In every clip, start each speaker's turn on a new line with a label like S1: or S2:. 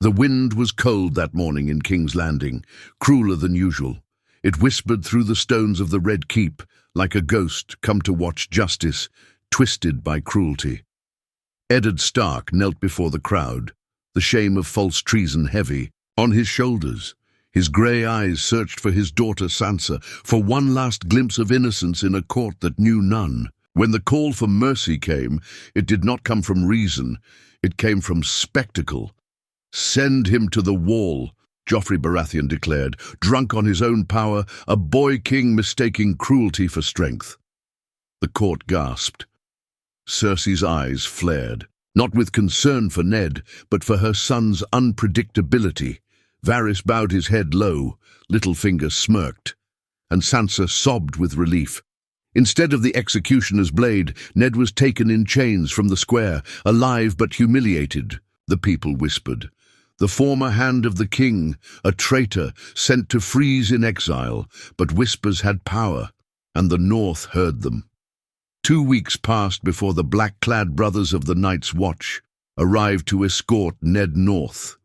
S1: The wind was cold that morning in King's Landing, crueler than usual. It whispered through the stones of the Red Keep, like a ghost come to watch justice, twisted by cruelty. Eddard Stark knelt before the crowd, the shame of false treason heavy on his shoulders. His grey eyes searched for his daughter Sansa, for one last glimpse of innocence in a court that knew none. When the call for mercy came, it did not come from reason, it came from spectacle. "Send him to the wall," Joffrey Baratheon declared, drunk on his own power, a boy king mistaking cruelty for strength. The court gasped. Cersei's eyes flared, not with concern for Ned, but for her son's unpredictability. Varys bowed his head low, Littlefinger smirked, and Sansa sobbed with relief. Instead of the executioner's blade, Ned was taken in chains from the square, alive but humiliated, the people whispered. The former hand of the king, a traitor, sent to freeze in exile, but whispers had power, and the North heard them. 2 weeks passed before the black-clad brothers of the Night's Watch arrived to escort Ned north.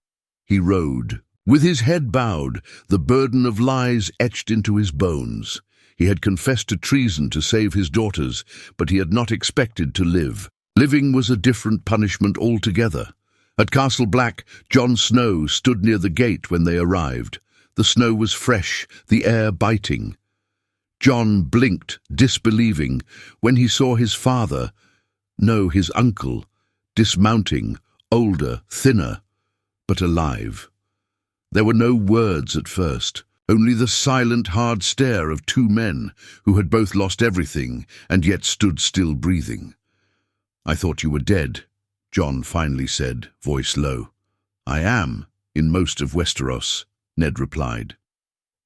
S1: He rode, with his head bowed, the burden of lies etched into his bones. He had confessed to treason to save his daughters, but he had not expected to live. Living was a different punishment altogether. At Castle Black, Jon Snow stood near the gate when they arrived. The snow was fresh, the air biting. Jon blinked, disbelieving, when he saw his father, no, his uncle, dismounting, older, thinner, but alive. There were no words at first, only the silent, hard stare of two men who had both lost everything and yet stood still breathing. "I thought you were dead," Jon finally said, voice low. "I am, in most of Westeros," Ned replied.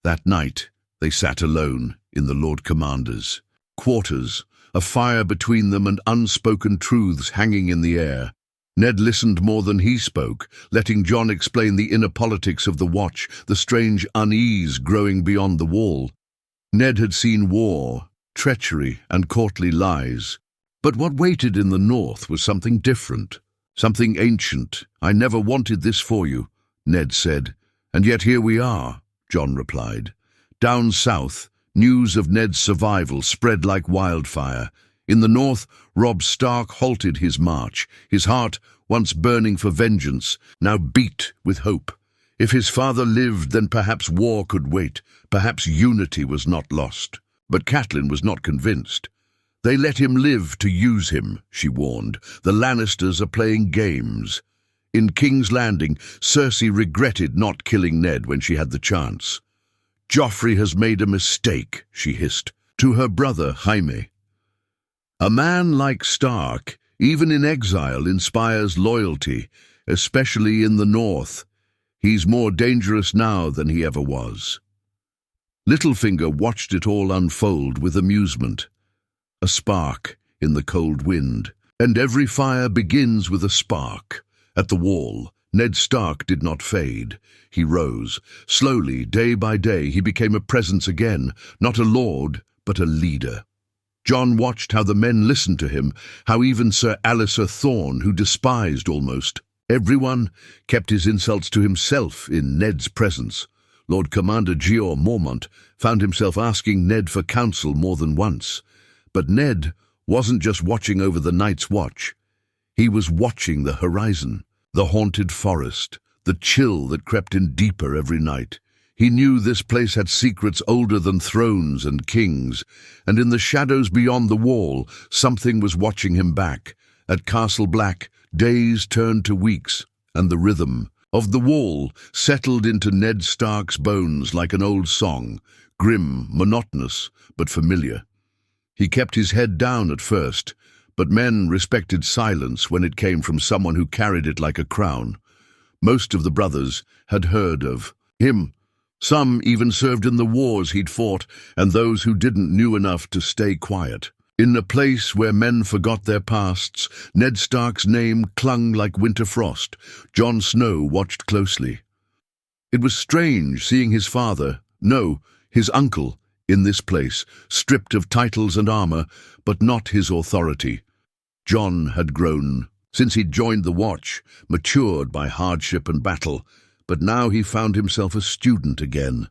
S1: That night, they sat alone in the Lord Commander's quarters, a fire between them and unspoken truths hanging in the air. Ned listened more than he spoke, letting Jon explain the inner politics of the Watch, the strange unease growing beyond the wall. Ned had seen war, treachery, and courtly lies. But what waited in the north was something different, something ancient. "I never wanted this for you," Ned said. "And yet here we are," Jon replied. Down south, news of Ned's survival spread like wildfire. In the north, Robb Stark halted his march, his heart, once burning for vengeance, now beat with hope. If his father lived, then perhaps war could wait, perhaps unity was not lost. But Catelyn was not convinced. "They let him live to use him," she warned. "The Lannisters are playing games." In King's Landing, Cersei regretted not killing Ned when she had the chance. "Joffrey has made a mistake," she hissed, to her brother Jaime. A man like Stark, even in exile, inspires loyalty, especially in the north. He's more dangerous now than he ever was. Littlefinger watched it all unfold with amusement. A spark in the cold wind, and every fire begins with a spark. At the wall, Ned Stark did not fade. He rose. Slowly, day by day, he became a presence again, not a lord, but a leader. Jon watched how the men listened to him, how even Sir Alliser Thorne, who despised almost everyone, kept his insults to himself in Ned's presence. Lord Commander Jeor Mormont found himself asking Ned for counsel more than once. But Ned wasn't just watching over the Night's Watch. He was watching the horizon, the haunted forest, the chill that crept in deeper every night. He knew this place had secrets older than thrones and kings, and in the shadows beyond the wall, something was watching him back. At Castle Black, days turned to weeks, and the rhythm of the wall settled into Ned Stark's bones like an old song, grim, monotonous, but familiar. He kept his head down at first, but men respected silence when it came from someone who carried it like a crown. Most of the brothers had heard of him. Some even served in the wars he'd fought, and those who didn't knew enough to stay quiet. In a place where men forgot their pasts, Ned Stark's name clung like winter frost. Jon Snow watched closely. It was strange seeing his father, no, his uncle, in this place, stripped of titles and armor, but not his authority. Jon had grown since he'd joined the watch, matured by hardship and battle, but now he found himself a student again.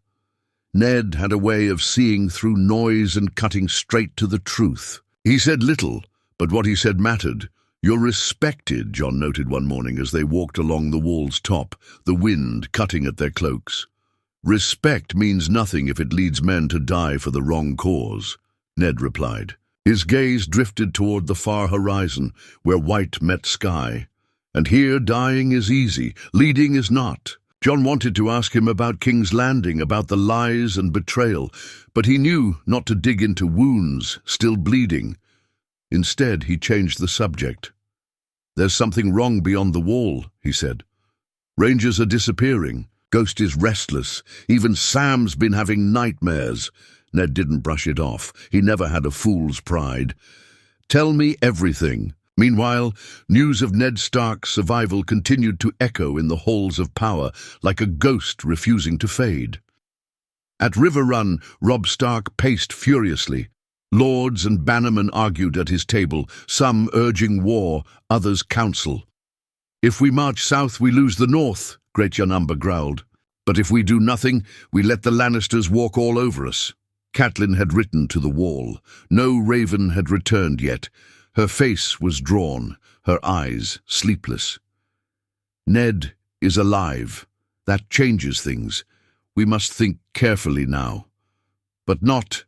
S1: Ned had a way of seeing through noise and cutting straight to the truth. He said little, but what he said mattered. "You're respected," Jon noted one morning as they walked along the wall's top, the wind cutting at their cloaks. "Respect means nothing if it leads men to die for the wrong cause," Ned replied. His gaze drifted toward the far horizon, where white met sky. "And here dying is easy, leading is not." Jon wanted to ask him about King's Landing, about the lies and betrayal, but he knew not to dig into wounds still bleeding. Instead, he changed the subject. "There's something wrong beyond the wall," he said. "Rangers are disappearing. Ghost is restless. Even Sam's been having nightmares." Ned didn't brush it off. He never had a fool's pride. "Tell me everything." Meanwhile, news of Ned Stark's survival continued to echo in the halls of power, like a ghost refusing to fade. At River Run, Robb Stark paced furiously. Lords and bannermen argued at his table, some urging war, others counsel. "If we march south, we lose the north," Great Yanumba growled. "But if we do nothing, we let the Lannisters walk all over us." Catelyn had written to the wall. No raven had returned yet. Her face was drawn, her eyes sleepless. "Ned is alive. That changes things. We must think carefully now." But not.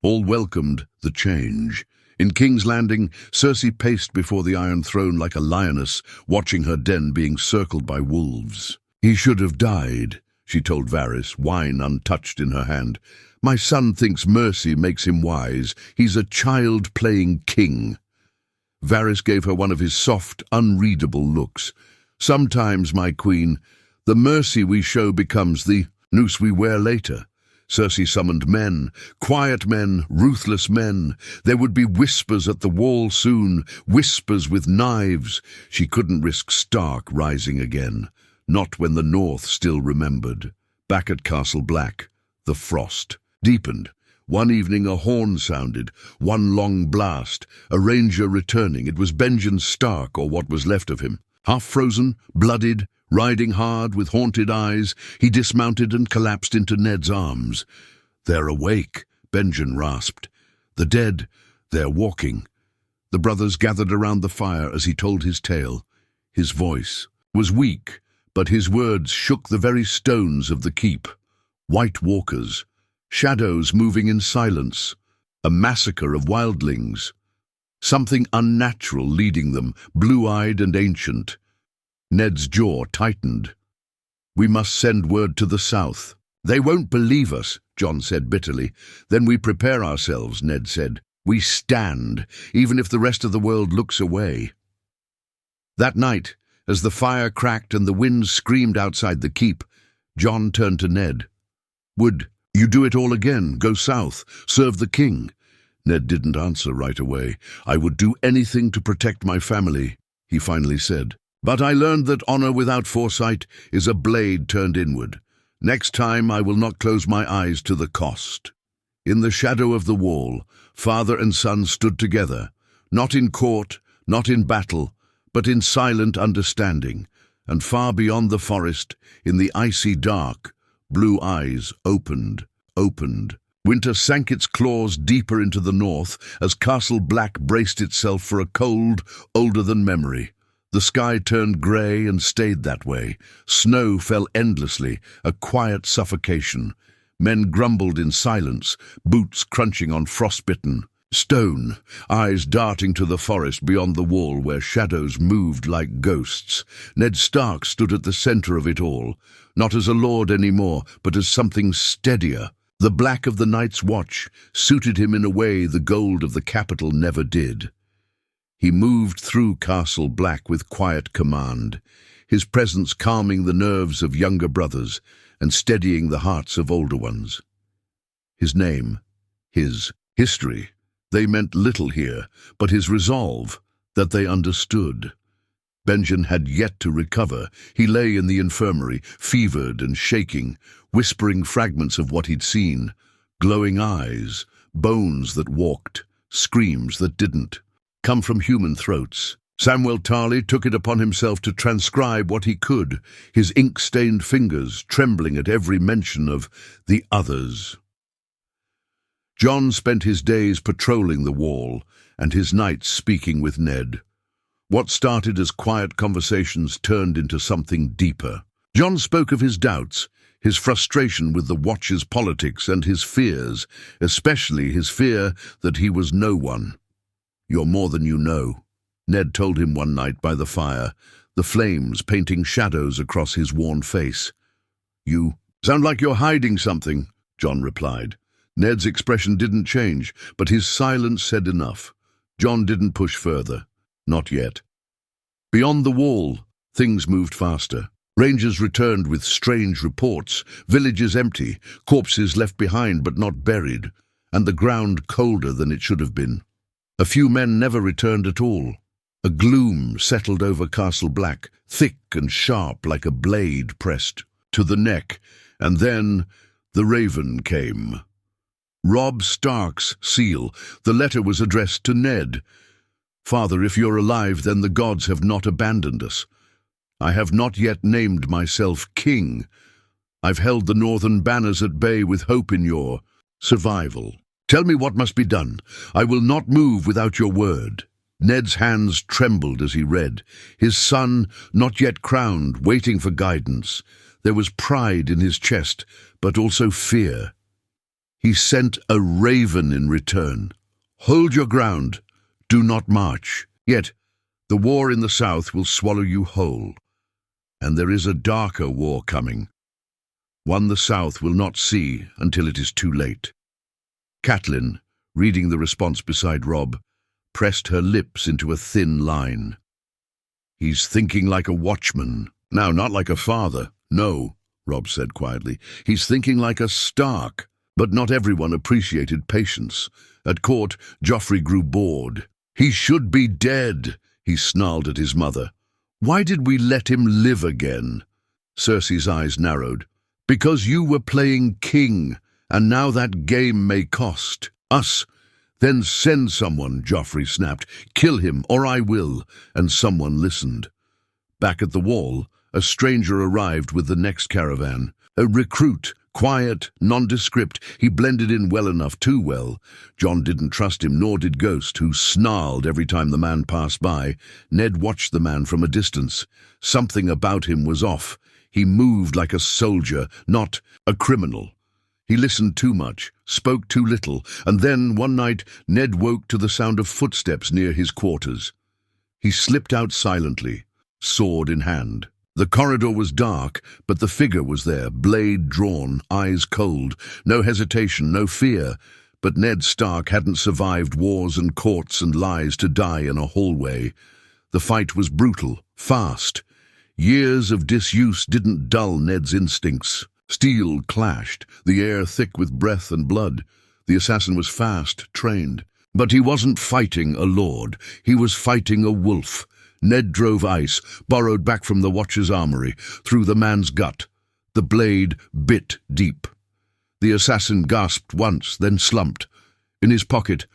S1: All welcomed the change. In King's Landing, Cersei paced before the Iron Throne like a lioness, watching her den being circled by wolves. "He should have died," she told Varys, wine untouched in her hand. "My son thinks mercy makes him wise. He's a child playing king." Varys gave her one of his soft, unreadable looks. "Sometimes, my queen, the mercy we show becomes the noose we wear later." Cersei summoned men, quiet men, ruthless men. There would be whispers at the wall soon, whispers with knives. She couldn't risk Stark rising again, not when the North still remembered. Back at Castle Black, the frost deepened. One evening a horn sounded, one long blast, a ranger returning. It was Benjen Stark, or what was left of him. Half-frozen, blooded, riding hard with haunted eyes, he dismounted and collapsed into Ned's arms. "They're awake," Benjen rasped. "The dead, they're walking." The brothers gathered around the fire as he told his tale. His voice was weak, but his words shook the very stones of the keep. White walkers, shadows moving in silence, a massacre of wildlings. Something unnatural leading them, blue-eyed and ancient. Ned's jaw tightened. "We must send word to the south." "They won't believe us," Jon said bitterly. "Then we prepare ourselves," Ned said. "We stand, even if the rest of the world looks away." That night, as the fire cracked and the wind screamed outside the keep, Jon turned to Ned. "Would you do it all again, go south, serve the king?" Ned didn't answer right away. "I would do anything to protect my family," he finally said. "But I learned that honor without foresight is a blade turned inward. Next time I will not close my eyes to the cost." In the shadow of the wall, father and son stood together, not in court, not in battle, but in silent understanding, and far beyond the forest, in the icy dark, blue eyes opened. Winter sank its claws deeper into the north as Castle Black braced itself for a cold older than memory. The sky turned grey and stayed that way. Snow fell endlessly, a quiet suffocation. Men grumbled in silence, boots crunching on frostbitten stone, eyes darting to the forest beyond the wall where shadows moved like ghosts. Ned Stark stood at the center of it all, not as a lord anymore, but as something steadier. The black of the Night's Watch suited him in a way the gold of the capital never did. He moved through Castle Black with quiet command, his presence calming the nerves of younger brothers and steadying the hearts of older ones. His name, his history, they meant little here, but his resolve, that they understood. Benjen had yet to recover. He lay in the infirmary, fevered and shaking, whispering fragments of what he'd seen. Glowing eyes, bones that walked, screams that didn't. Come from human throats. Samwell Tarly took it upon himself to transcribe what he could, his ink-stained fingers trembling at every mention of the others. Jon spent his days patrolling the wall, and his nights speaking with Ned. What started as quiet conversations turned into something deeper. Jon spoke of his doubts, his frustration with the Watcher's politics, and his fears, especially his fear that he was no one. "You're more than you know," Ned told him one night by the fire, the flames painting shadows across his worn face. "You sound like you're hiding something," Jon replied. Ned's expression didn't change, but his silence said enough. Jon didn't push further. Not yet. Beyond the wall, things moved faster. Rangers returned with strange reports, villages empty, corpses left behind but not buried, and the ground colder than it should have been. A few men never returned at all. A gloom settled over Castle Black, thick and sharp like a blade pressed to the neck, and then the Raven came. Robb Stark's seal. The letter was addressed to Ned. "Father, if you're alive, then the gods have not abandoned us. I have not yet named myself king. I've held the northern banners at bay with hope in your survival. Tell me what must be done. I will not move without your word." Ned's hands trembled as he read. His son, not yet crowned, waiting for guidance. There was pride in his chest, but also fear. He sent a raven in return. "Hold your ground. Do not march. Yet the war in the south will swallow you whole. And there is a darker war coming. One the south will not see until it is too late." Catelyn, reading the response beside Robb, pressed her lips into a thin line. "He's thinking like a watchman. Now, not like a father. No," Robb said quietly. "He's thinking like a Stark." But not everyone appreciated patience. At court, Joffrey grew bored. "He should be dead," he snarled at his mother. "Why did we let him live again?" Cersei's eyes narrowed. "Because you were playing king, and now that game may cost us." "Then send someone," Joffrey snapped. "Kill him, or I will." And someone listened. Back at the wall, a stranger arrived with the next caravan. A recruit, quiet, nondescript. He blended in well enough, too well. Jon didn't trust him, nor did Ghost, who snarled every time the man passed by. Ned watched the man from a distance. Something about him was off. He moved like a soldier, not a criminal. He listened too much, spoke too little, and then, one night, Ned woke to the sound of footsteps near his quarters. He slipped out silently, sword in hand. The corridor was dark, but the figure was there, blade drawn, eyes cold, no hesitation, no fear. But Ned Stark hadn't survived wars and courts and lies to die in a hallway. The fight was brutal, fast. Years of disuse didn't dull Ned's instincts. Steel clashed, the air thick with breath and blood. The assassin was fast, trained. But he wasn't fighting a lord. He was fighting a wolf. Ned drove ice, borrowed back from the Watcher's armory, through the man's gut. The blade bit deep. The assassin gasped once, then slumped. In his pocket,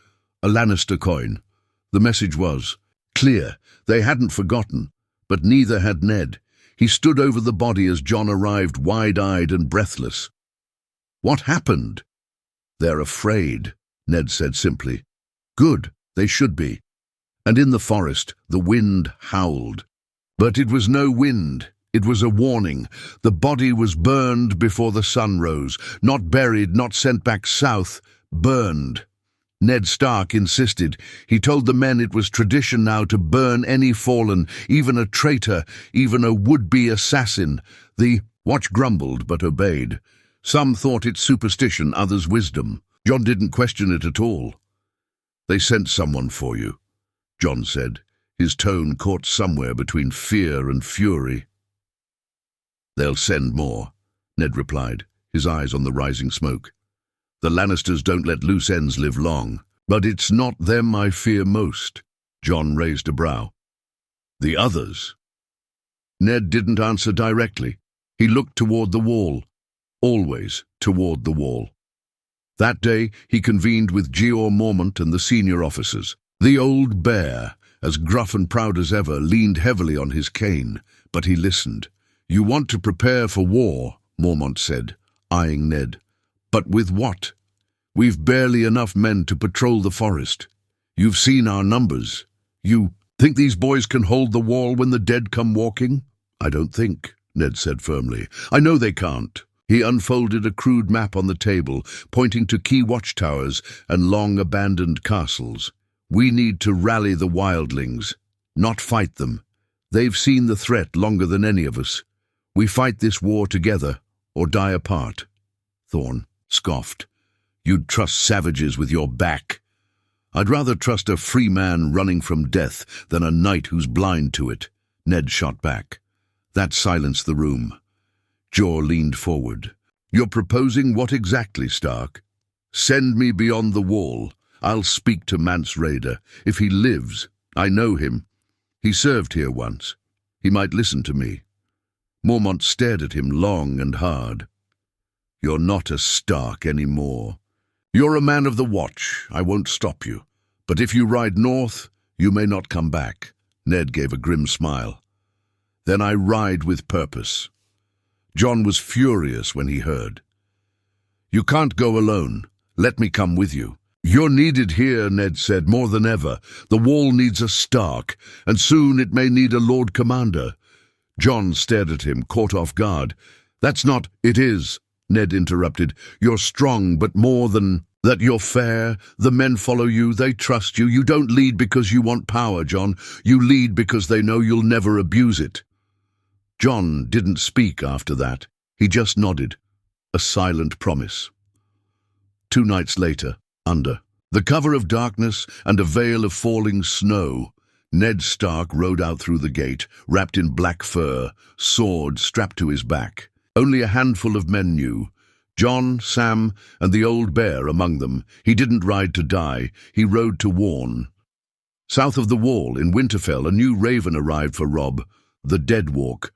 S1: a Lannister coin. The message was clear. They hadn't forgotten, but neither had Ned. He stood over the body as Jon arrived, wide-eyed and breathless. "What happened?" "They're afraid," Ned said simply. "Good, they should be." And in the forest, the wind howled. But it was no wind. It was a warning. The body was burned before the sun rose. Not buried, not sent back south. Burned. Ned Stark insisted. He told the men it was tradition now to burn any fallen, even a traitor, even a would-be assassin. The Watch grumbled but obeyed. Some thought it superstition, others wisdom. Jon didn't question it at all. "They sent someone for you," Jon said, his tone caught somewhere between fear and fury. "They'll send more," Ned replied, his eyes on the rising smoke. "The Lannisters don't let loose ends live long. But it's not them I fear most." Jon raised a brow. "The others?" Ned didn't answer directly. He looked toward the wall, always toward the wall. That day he convened with Jeor Mormont and the senior officers. The old bear, as gruff and proud as ever, leaned heavily on his cane, but he listened. "You want to prepare for war," Mormont said, eyeing Ned. "But with what? We've barely enough men to patrol the forest. You've seen our numbers. You think these boys can hold the wall when the dead come walking?" "I don't think," Ned said firmly. "I know they can't." He unfolded a crude map on the table, pointing to key watchtowers and long abandoned castles. "We need to rally the wildlings, not fight them. They've seen the threat longer than any of us. We fight this war together or die apart." Thorne scoffed. "You'd trust savages with your back." "I'd rather trust a free man running from death than a knight who's blind to it," Ned shot back. That silenced the room. Jaw leaned forward. "You're proposing what exactly, Stark?" "Send me beyond the wall. I'll speak to Mance Rayder. If he lives, I know him. He served here once. He might listen to me." Mormont stared at him long and hard. "You're not a Stark anymore. You're a man of the Watch. I won't stop you. But if you ride north, you may not come back." Ned gave a grim smile. "Then I ride with purpose." Jon was furious when he heard. "You can't go alone. Let me come with you." "You're needed here," Ned said, "more than ever. The wall needs a Stark, and soon it may need a Lord Commander." Jon stared at him, caught off guard. "That's not—" "It is," Ned interrupted. "You're strong, but more than that, you're fair. The men follow you, they trust you. You don't lead because you want power, Jon. You lead because they know you'll never abuse it." Jon didn't speak after that. He just nodded, a silent promise. 2 nights later, under the cover of darkness and a veil of falling snow, Ned Stark rode out through the gate, wrapped in black fur, sword strapped to his back. Only a handful of men knew. Jon, Sam, and the old bear among them. He didn't ride to die. He rode to warn. South of the wall, in Winterfell, a new raven arrived for Robb, the Dead Walk.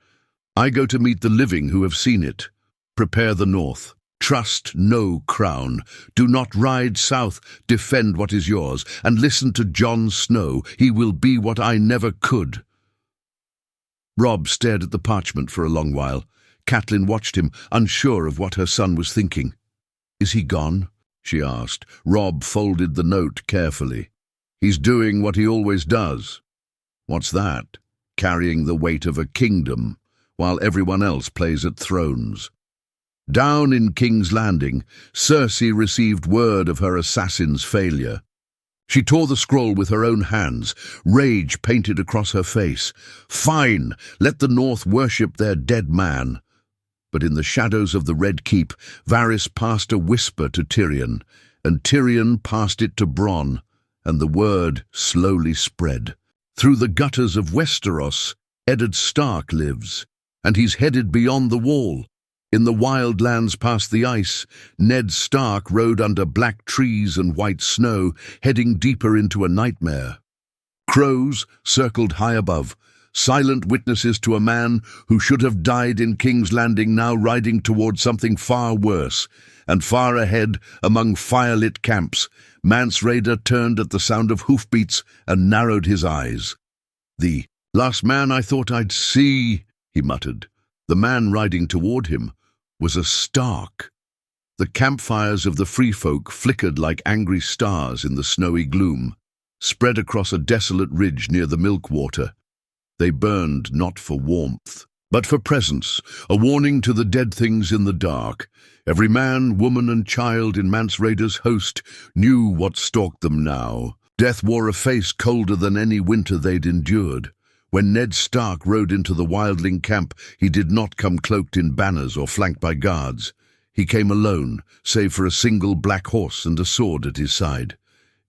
S1: "I go to meet the living who have seen it. Prepare the north. Trust no crown. Do not ride south. Defend what is yours. And listen to Jon Snow. He will be what I never could." Robb stared at the parchment for a long while. Catelyn watched him, unsure of what her son was thinking. "Is he gone?" she asked. Robb folded the note carefully. "He's doing what he always does." "What's that?" "Carrying the weight of a kingdom, while everyone else plays at thrones." Down in King's Landing, Cersei received word of her assassin's failure. She tore the scroll with her own hands, rage painted across her face. "Fine, let the North worship their dead man." But in the shadows of the Red Keep, Varys passed a whisper to Tyrion, and Tyrion passed it to Bronn, and the word slowly spread. Through the gutters of Westeros, Eddard Stark lives, and he's headed beyond the wall. In the wild lands past the ice, Ned Stark rode under black trees and white snow, heading deeper into a nightmare. Crows circled high above, silent witnesses to a man who should have died in King's Landing, now riding toward something far worse. And far ahead, among firelit camps, Mance Rayder turned at the sound of hoofbeats and narrowed his eyes. "The last man I thought I'd see," he muttered. The man riding toward him was a Stark. The campfires of the free folk flickered like angry stars in the snowy gloom, spread across a desolate ridge near the Milkwater. They burned not for warmth, but for presence, a warning to the dead things in the dark. Every man, woman, and child in Mance Rayder's host knew what stalked them now. Death wore a face colder than any winter they'd endured. When Ned Stark rode into the wildling camp, he did not come cloaked in banners or flanked by guards. He came alone, save for a single black horse and a sword at his side.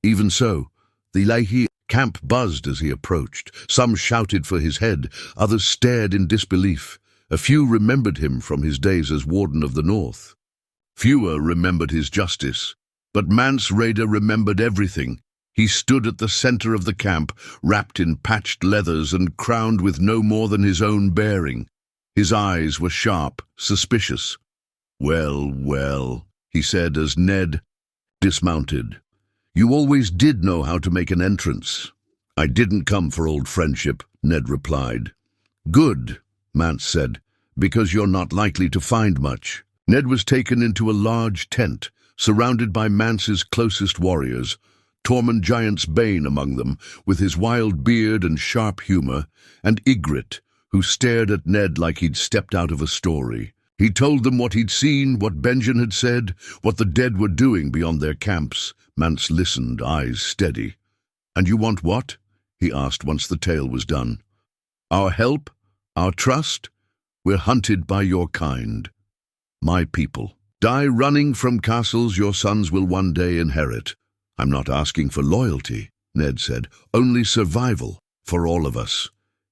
S1: Even so, the Leahy camp buzzed as he approached. Some shouted for his head, others stared in disbelief. A few remembered him from his days as Warden of the North. Fewer remembered his justice, but Mance Rayder remembered everything. He stood at the center of the camp, wrapped in patched leathers and crowned with no more than his own bearing. His eyes were sharp, suspicious. "Well, well," he said as Ned dismounted. "You always did know how to make an entrance. I didn't come for old friendship, Ned replied. Good, Mance said, because you're not likely to find much. Ned was taken into a large tent, surrounded by Mance's closest warriors, Tormund Giant's Bane among them, with his wild beard and sharp humor, and Ygritte, who stared at Ned like he'd stepped out of a story. He told them what he'd seen, what Benjen had said, what the dead were doing beyond their camps. Mance listened, eyes steady. "And you want what?" he asked once the tale was done. "Our help? Our trust? We're hunted by your kind. My people. Die running from castles your sons will one day inherit. I'm not asking for loyalty," Ned said, "only survival for all of us."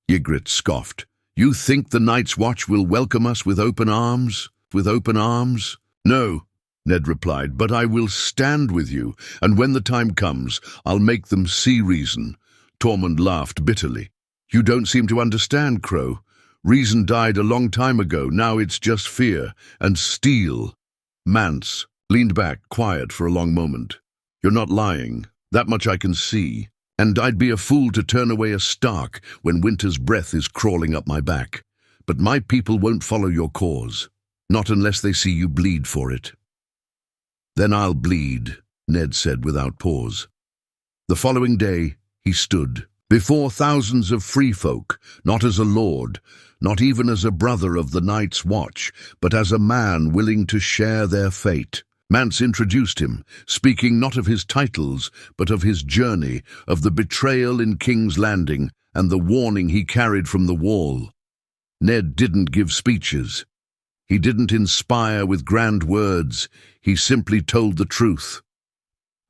S1: Ygritte scoffed. "You think the Night's Watch will welcome us with open arms? With open arms?" "No," Ned replied, "but I will stand with you, and when the time comes, I'll make them see reason." Tormund laughed bitterly. "You don't seem to understand, Crow. Reason died a long time ago. Now it's just fear and steel." Mance leaned back, quiet for a long moment. "You're not lying. That much I can see. And I'd be a fool to turn away a Stark when winter's breath is crawling up my back. But my people won't follow your cause. Not unless they see you bleed for it." "Then I'll bleed," Ned said without pause. The following day, he stood before thousands of free folk, not as a lord, not even as a brother of the Night's Watch, but as a man willing to share their fate. Mance introduced him, speaking not of his titles, but of his journey, of the betrayal in King's Landing, and the warning he carried from the wall. Ned didn't give speeches. He didn't inspire with grand words. He simply told the truth.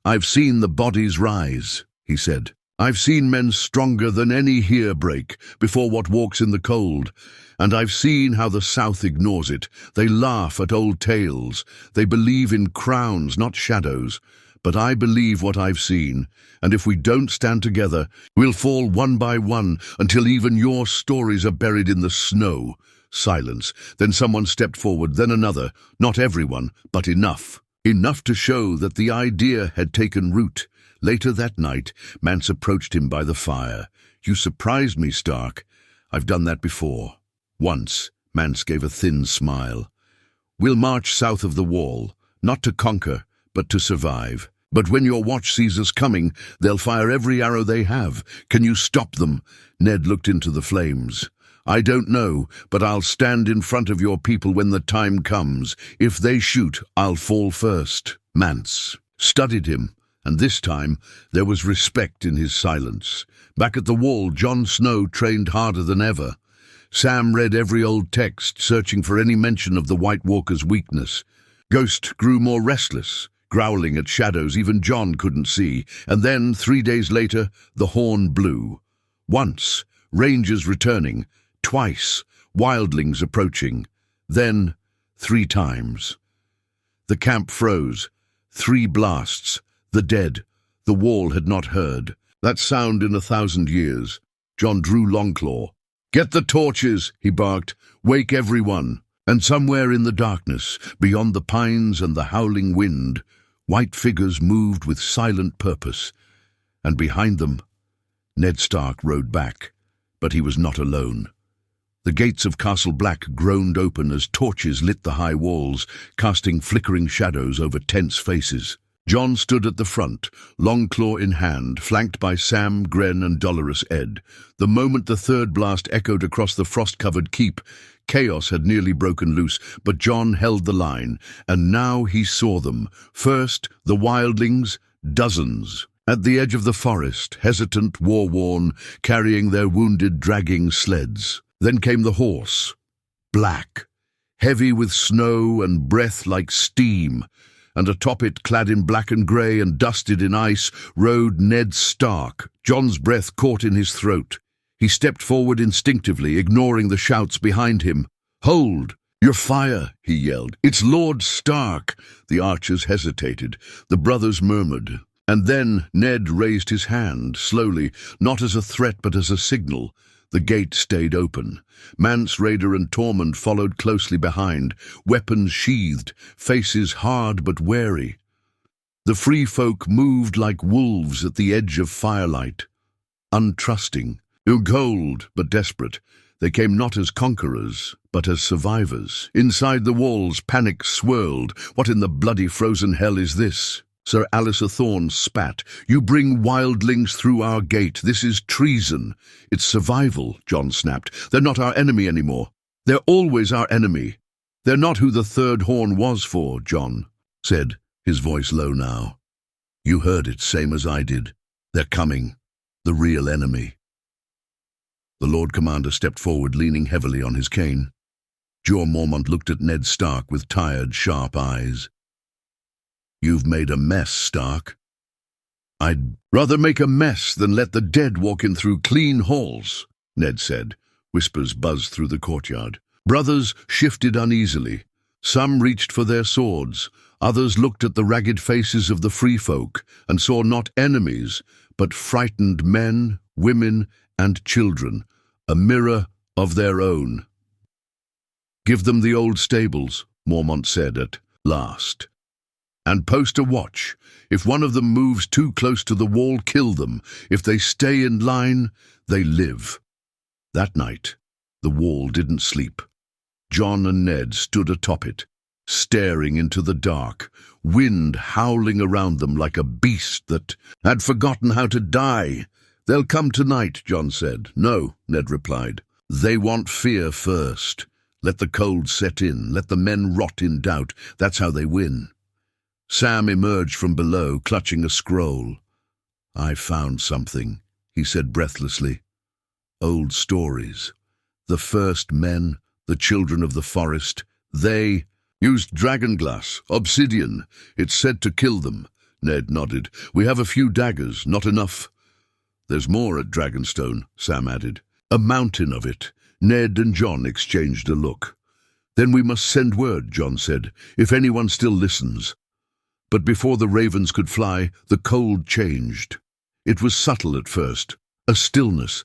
S1: "I've seen the bodies rise," he said. "I've seen men stronger than any here break before what walks in the cold, and I've seen how the South ignores it. They laugh at old tales. They believe in crowns, not shadows. But I believe what I've seen, and if we don't stand together, we'll fall one by one until even your stories are buried in the snow." Silence. Then someone stepped forward, then another. Not everyone, but enough. Enough to show that the idea had taken root. Later that night, Mance approached him by the fire. "You surprised me, Stark. I've done that before." Once, Mance gave a thin smile. "We'll march south of the wall, not to conquer, but to survive. But when your watch sees us coming, they'll fire every arrow they have. Can you stop them?" Ned looked into the flames. "I don't know, but I'll stand in front of your people when the time comes. If they shoot, I'll fall first." Mance studied him, and this time there was respect in his silence. Back at the wall, Jon Snow trained harder than ever. Sam read every old text, searching for any mention of the White Walker's weakness. Ghost grew more restless, growling at shadows even Jon couldn't see, and then, 3 days later, the horn blew. Once, rangers returning. Twice, wildlings approaching. Then, 3 times. The camp froze. 3 blasts. The dead. The wall had not heard. That sound in 1,000 years. Jon drew Longclaw. "Get the torches," he barked. "Wake everyone." And somewhere in the darkness, beyond the pines and the howling wind, white figures moved with silent purpose. And behind them, Ned Stark rode back. But he was not alone. The gates of Castle Black groaned open as torches lit the high walls, casting flickering shadows over tense faces. Jon stood at the front, Longclaw in hand, flanked by Sam, Gren, and Dolorous Ed. The moment the third blast echoed across the frost-covered keep, chaos had nearly broken loose, but Jon held the line, and now he saw them. First, the wildlings, dozens. At the edge of the forest, hesitant, war-worn, carrying their wounded, dragging sleds. Then came the horse, black, heavy with snow and breath like steam, and atop it, clad in black and grey and dusted in ice, rode Ned Stark. Jon's breath caught in his throat. He stepped forward instinctively, ignoring the shouts behind him. "Hold! Your fire!" he yelled. "It's Lord Stark!" The archers hesitated. The brothers murmured. And then Ned raised his hand, slowly, not as a threat but as a signal. The gate stayed open. Mance, Raider, and Tormund followed closely behind, weapons sheathed, faces hard but wary. The free folk moved like wolves at the edge of firelight. untrusting, cold but desperate. They came not as conquerors, but as survivors. Inside the walls, panic swirled. What in the bloody frozen hell is this? Sir Alistair Thorne spat. You bring wildlings through our gate. This is treason. It's survival, Jon snapped. They're not our enemy anymore. They're always our enemy. They're not who the third horn was for, Jon said, his voice low now. You heard it, same as I did. They're coming. The real enemy. The Lord Commander stepped forward, leaning heavily on his cane. Jorah Mormont looked at Ned Stark with tired, sharp eyes. You've made a mess, Stark. I'd rather make a mess than let the dead walk in through clean halls, Ned said. Whispers buzzed through the courtyard. Brothers shifted uneasily. Some reached for their swords. Others looked at the ragged faces of the free folk and saw not enemies, but frightened men, women, and children, a mirror of their own. Give them the old stables, Mormont said at last. And post a watch. If one of them moves too close to the wall, kill them. If they stay in line, they live. That night, the wall didn't sleep. Jon and Ned stood atop it, staring into the dark, wind howling around them like a beast that had forgotten how to die. They'll come tonight, Jon said. No, Ned replied. They want fear first. Let the cold set in. Let the men rot in doubt. That's how they win. Sam emerged from below, clutching a scroll. I found something, he said breathlessly. Old stories. The first men, the children of the forest, they used dragonglass, obsidian. It's said to kill them. Ned nodded. We have a few daggers, not enough. There's more at Dragonstone, Sam added. A mountain of it. Ned and Jon exchanged a look. Then we must send word, Jon said, if anyone still listens. But before the ravens could fly, the cold changed. It was subtle at first, a stillness.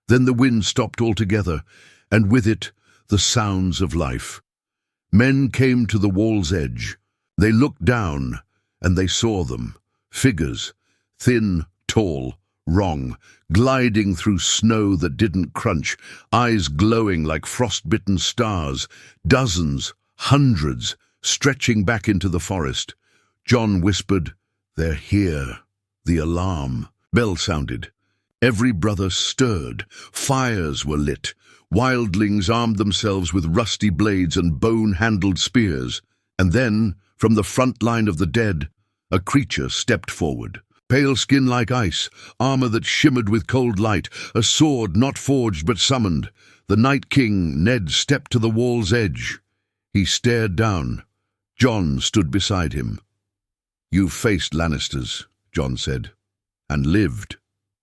S1: Then the wind stopped altogether, and with it, the sounds of life. Men came to the wall's edge. They looked down, and they saw them. Figures, thin, tall, wrong, gliding through snow that didn't crunch, eyes glowing like frost-bitten stars, dozens, hundreds, stretching back into the forest. Jon whispered, They're here. The alarm. Bell sounded. Every brother stirred. Fires were lit. Wildlings armed themselves with rusty blades and bone-handled spears. And then, from the front line of the dead, a creature stepped forward. Pale skin like ice, armor that shimmered with cold light, a sword not forged but summoned. The Night King, Ned, stepped to the wall's edge. He stared down. Jon stood beside him. You've faced Lannisters, Jon said. And lived,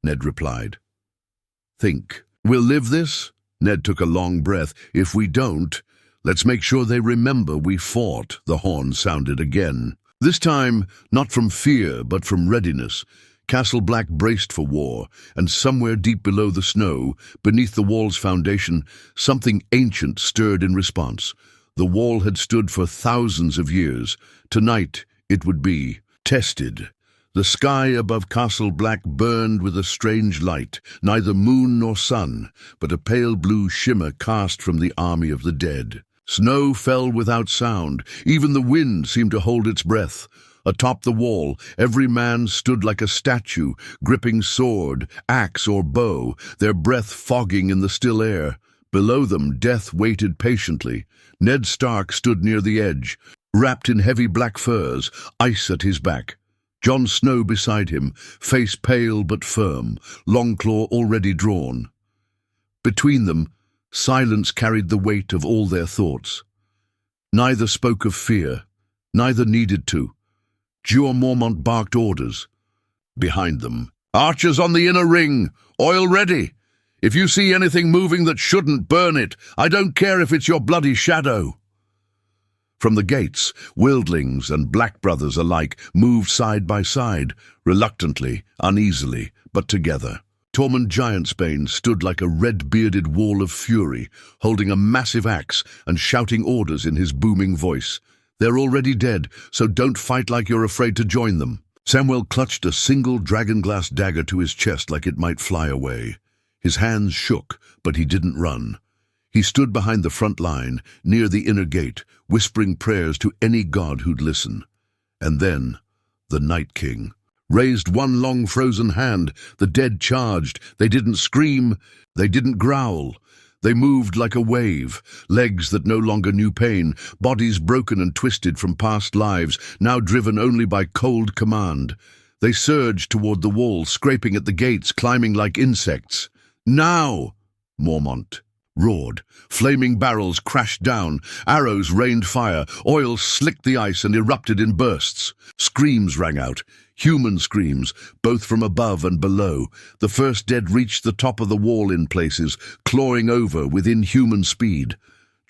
S1: Ned replied. Think, we'll live this? Ned took a long breath. If we don't, let's make sure they remember we fought, the horn sounded again. This time, not from fear, but from readiness. Castle Black braced for war, and somewhere deep below the snow, beneath the wall's foundation, something ancient stirred in response. The wall had stood for thousands of years. Tonight, it would be tested. The sky above Castle Black burned with a strange light, neither moon nor sun, but a pale blue shimmer cast from the army of the dead. Snow fell without sound. Even the wind seemed to hold its breath. Atop the wall, every man stood like a statue, gripping sword, axe, or bow, their breath fogging in the still air. Below them, death waited patiently. Ned Stark stood near the edge, wrapped in heavy black furs, ice at his back. Jon Snow beside him, face pale but firm, Longclaw already drawn. Between them, silence carried the weight of all their thoughts. Neither spoke of fear, neither needed to. Jorah Mormont barked orders. Behind them, archers on the inner ring, oil ready. If you see anything moving that shouldn't, burn it. I don't care if it's your bloody shadow. From the gates, wildlings and black brothers alike moved side by side, reluctantly, uneasily, but together. Tormund Giantsbane stood like a red-bearded wall of fury, holding a massive axe and shouting orders in his booming voice. They're already dead, so don't fight like you're afraid to join them. Samwell clutched a single dragonglass dagger to his chest like it might fly away. His hands shook, but he didn't run. He stood behind the front line, near the inner gate, whispering prayers to any god who'd listen. And then, the Night King raised one long frozen hand. The dead charged. They didn't scream. They didn't growl. They moved like a wave, legs that no longer knew pain, bodies broken and twisted from past lives, now driven only by cold command. They surged toward the wall, scraping at the gates, climbing like insects. "Now!" Mormont roared. Flaming barrels crashed down. Arrows rained fire. Oil slicked the ice and erupted in bursts. Screams rang out. Human screams, both from above and below. The first dead reached the top of the wall in places, clawing over with inhuman speed.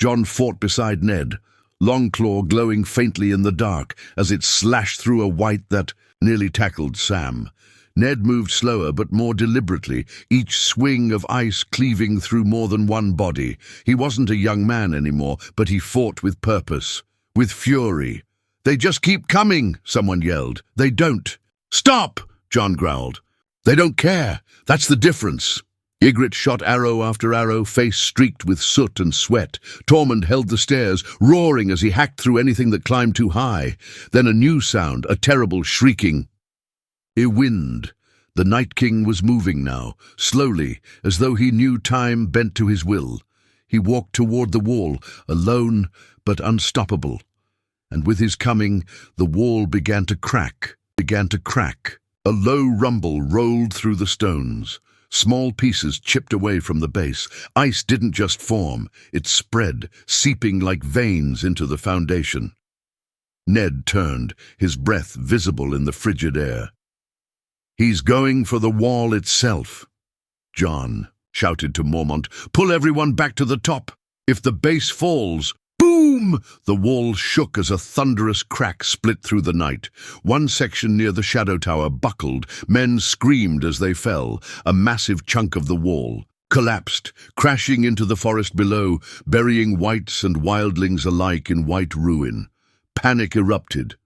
S1: Jon fought beside Ned, Longclaw glowing faintly in the dark as it slashed through a white that nearly tackled Sam. Ned moved slower but more deliberately, each swing of ice cleaving through more than one body. He wasn't a young man anymore, but he fought with purpose, with fury. "They just keep coming," someone yelled. "They don't." "Stop!" Jon growled. "They don't care. That's the difference." Ygritte shot arrow after arrow, face streaked with soot and sweat. Tormund held the stairs, roaring as he hacked through anything that climbed too high. Then a new sound, a terrible shrieking. A wind. The Night King was moving now, slowly, as though he knew time bent to his will. He walked toward the wall, alone but unstoppable. And with his coming, the wall began to crack. A low rumble rolled through the stones. Small pieces chipped away from the base. Ice didn't just form, it spread, seeping like veins into the foundation. Ned turned, his breath visible in the frigid air. "He's going for the wall itself." Jon shouted to Mormont, "Pull everyone back to the top. If the base falls..." Boom! The wall shook as a thunderous crack split through the night. One section near the shadow tower buckled. Men screamed as they fell. A massive chunk of the wall collapsed, crashing into the forest below, burying wights and wildlings alike in white ruin. Panic erupted.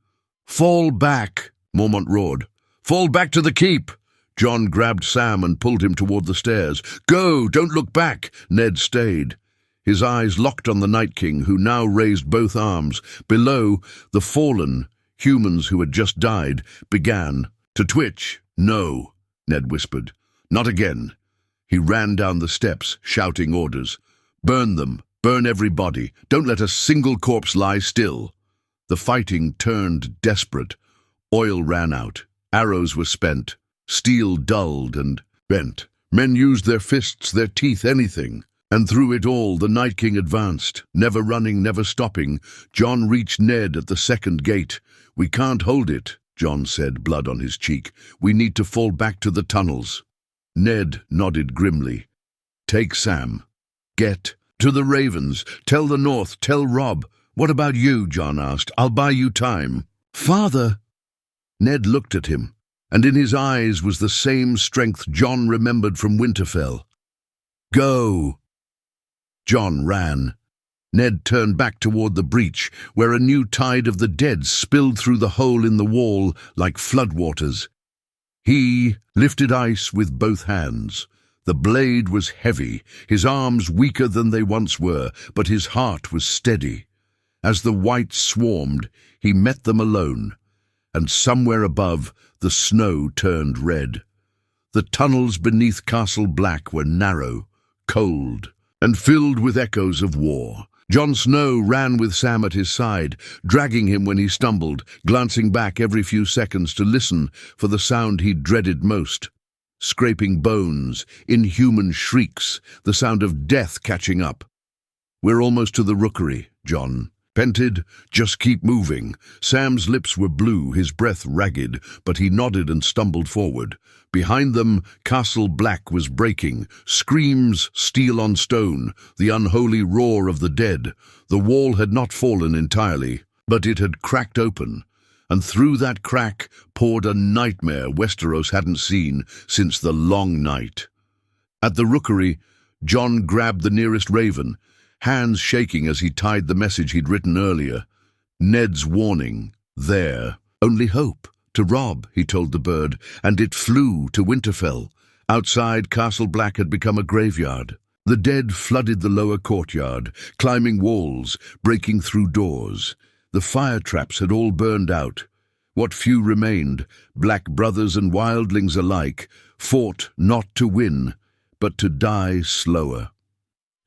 S1: "Fall back!" Mormont roared. "Fall back to the keep!" Jon grabbed Sam and pulled him toward the stairs. "Go! Don't look back!" Ned stayed. His eyes locked on the Night King, who now raised both arms. Below, the fallen, humans who had just died, began to twitch. "No," Ned whispered. "Not again." He ran down the steps, shouting orders. "Burn them. Burn every body. Don't let a single corpse lie still." The fighting turned desperate. Oil ran out. Arrows were spent. Steel dulled and bent. Men used their fists, their teeth, anything. And through it all, the Night King advanced, never running, never stopping. Jon reached Ned at the second gate. "We can't hold it," Jon said, blood on his cheek. "We need to fall back to the tunnels." Ned nodded grimly. "Take Sam. Get to the Ravens. Tell the North. Tell Robb." "What about you?" Jon asked. "I'll buy you time." "Father!" Ned looked at him, and in his eyes was the same strength Jon remembered from Winterfell. "Go!" Jon ran. Ned turned back toward the breach, where a new tide of the dead spilled through the hole in the wall like floodwaters. He lifted ice with both hands. The blade was heavy, his arms weaker than they once were, but his heart was steady. As the whites swarmed, he met them alone, and somewhere above, the snow turned red. The tunnels beneath Castle Black were narrow, cold, and filled with echoes of war. Jon Snow ran with Sam at his side, dragging him when he stumbled, glancing back every few seconds to listen for the sound he dreaded most. Scraping bones, inhuman shrieks, the sound of death catching up. "We're almost to the rookery," Jon panted. "Just keep moving." Sam's lips were blue, his breath ragged, but he nodded and stumbled forward. Behind them, Castle Black was breaking. Screams, steel on stone, the unholy roar of the dead. The wall had not fallen entirely, but it had cracked open, and through that crack poured a nightmare Westeros hadn't seen since the Long Night. At the rookery, Jon grabbed the nearest raven, hands shaking as he tied the message he'd written earlier. Ned's warning. There. Only hope. To Rob, he told the bird, and it flew to Winterfell. Outside, Castle Black had become a graveyard. The dead flooded the lower courtyard, climbing walls, breaking through doors. The fire traps had all burned out. What few remained, black brothers and wildlings alike, fought not to win, but to die slower.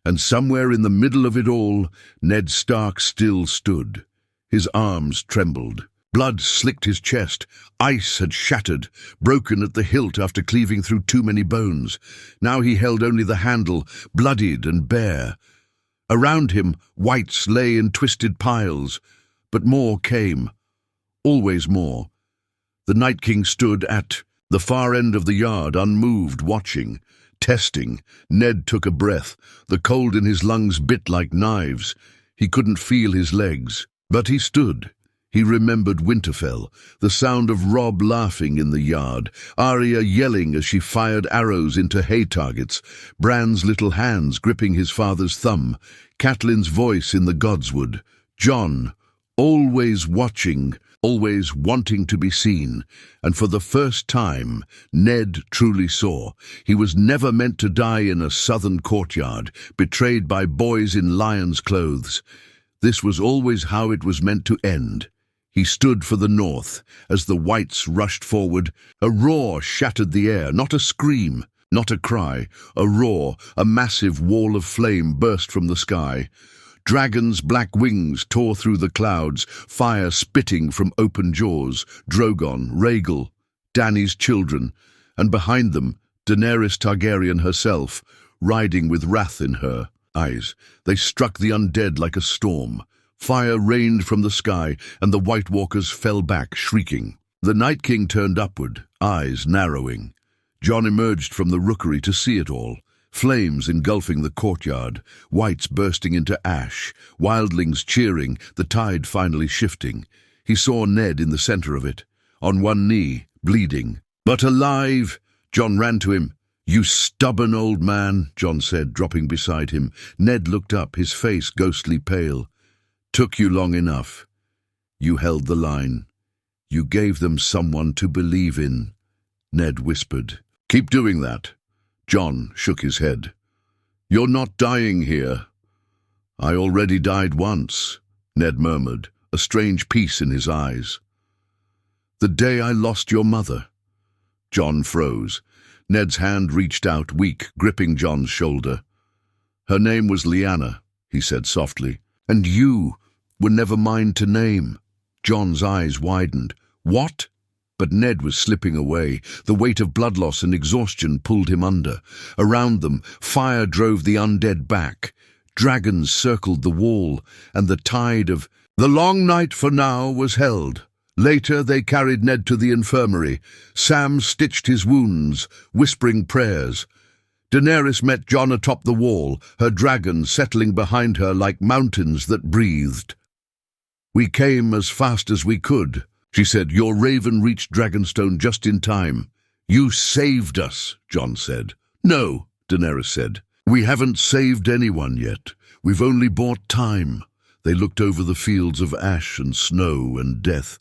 S1: And somewhere in the middle of it all, Ned Stark still stood. His arms trembled. Blood slicked his chest. Ice had shattered, broken at the hilt after cleaving through too many bones. Now he held only the handle, bloodied and bare. Around him, whites lay in twisted piles, but more came. Always more. The Night King stood at the far end of the yard, unmoved, watching, testing. Ned took a breath. The cold in his lungs bit like knives. He couldn't feel his legs, but he stood. He remembered Winterfell, the sound of Robb laughing in the yard, Arya yelling as she fired arrows into hay targets, Bran's little hands gripping his father's thumb, Catelyn's voice in the godswood, Jon, always watching, always wanting to be seen, and for the first time, Ned truly saw. He was never meant to die in a southern courtyard, betrayed by boys in lions' clothes. This was always how it was meant to end. He stood for the north as the whites rushed forward. A roar shattered the air, not a scream, not a cry. A roar, a massive wall of flame burst from the sky. Dragons' black wings tore through the clouds, fire spitting from open jaws. Drogon, Rhaegal, Dany's children, and behind them, Daenerys Targaryen herself, riding with wrath in her eyes. They struck the undead like a storm. Fire rained from the sky, and the White Walkers fell back, shrieking. The Night King turned upward, eyes narrowing. Jon emerged from the rookery to see it all. Flames engulfing the courtyard, whites bursting into ash, wildlings cheering, the tide finally shifting. He saw Ned in the center of it, on one knee, bleeding. "But alive!" Jon ran to him. "You stubborn old man," Jon said, dropping beside him. Ned looked up, his face ghostly pale. "Took you long enough. You held the line. You gave them someone to believe in," Ned whispered. "Keep doing that." Jon shook his head. "You're not dying here." "I already died once," Ned murmured, a strange peace in his eyes. "The day I lost your mother." Jon froze. Ned's hand reached out, weak, gripping Jon's shoulder. "Her name was Lyanna," he said softly. "And you were never mine to name." Jon's eyes widened. "What?" But Ned was slipping away. The weight of blood loss and exhaustion pulled him under. Around them, fire drove the undead back. Dragons circled the wall, and the tide of the long night for now was held. Later they carried Ned to the infirmary. Sam stitched his wounds, whispering prayers. Daenerys met Jon atop the wall, her dragons settling behind her like mountains that breathed. "We came as fast as we could," she said. "Your raven reached Dragonstone just in time." "You saved us," Jon said. "No," Daenerys said. "We haven't saved anyone yet. We've only bought time." They looked over the fields of ash and snow and death.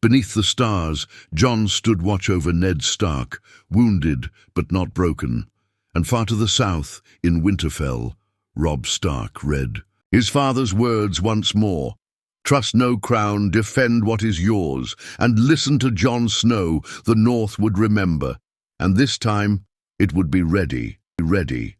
S1: Beneath the stars, Jon stood watch over Ned Stark, wounded but not broken. And far to the south, in Winterfell, Robb Stark read his father's words once more. "Trust no crown, defend what is yours, and listen to Jon Snow, the North would remember. And this time, it would be ready, ready."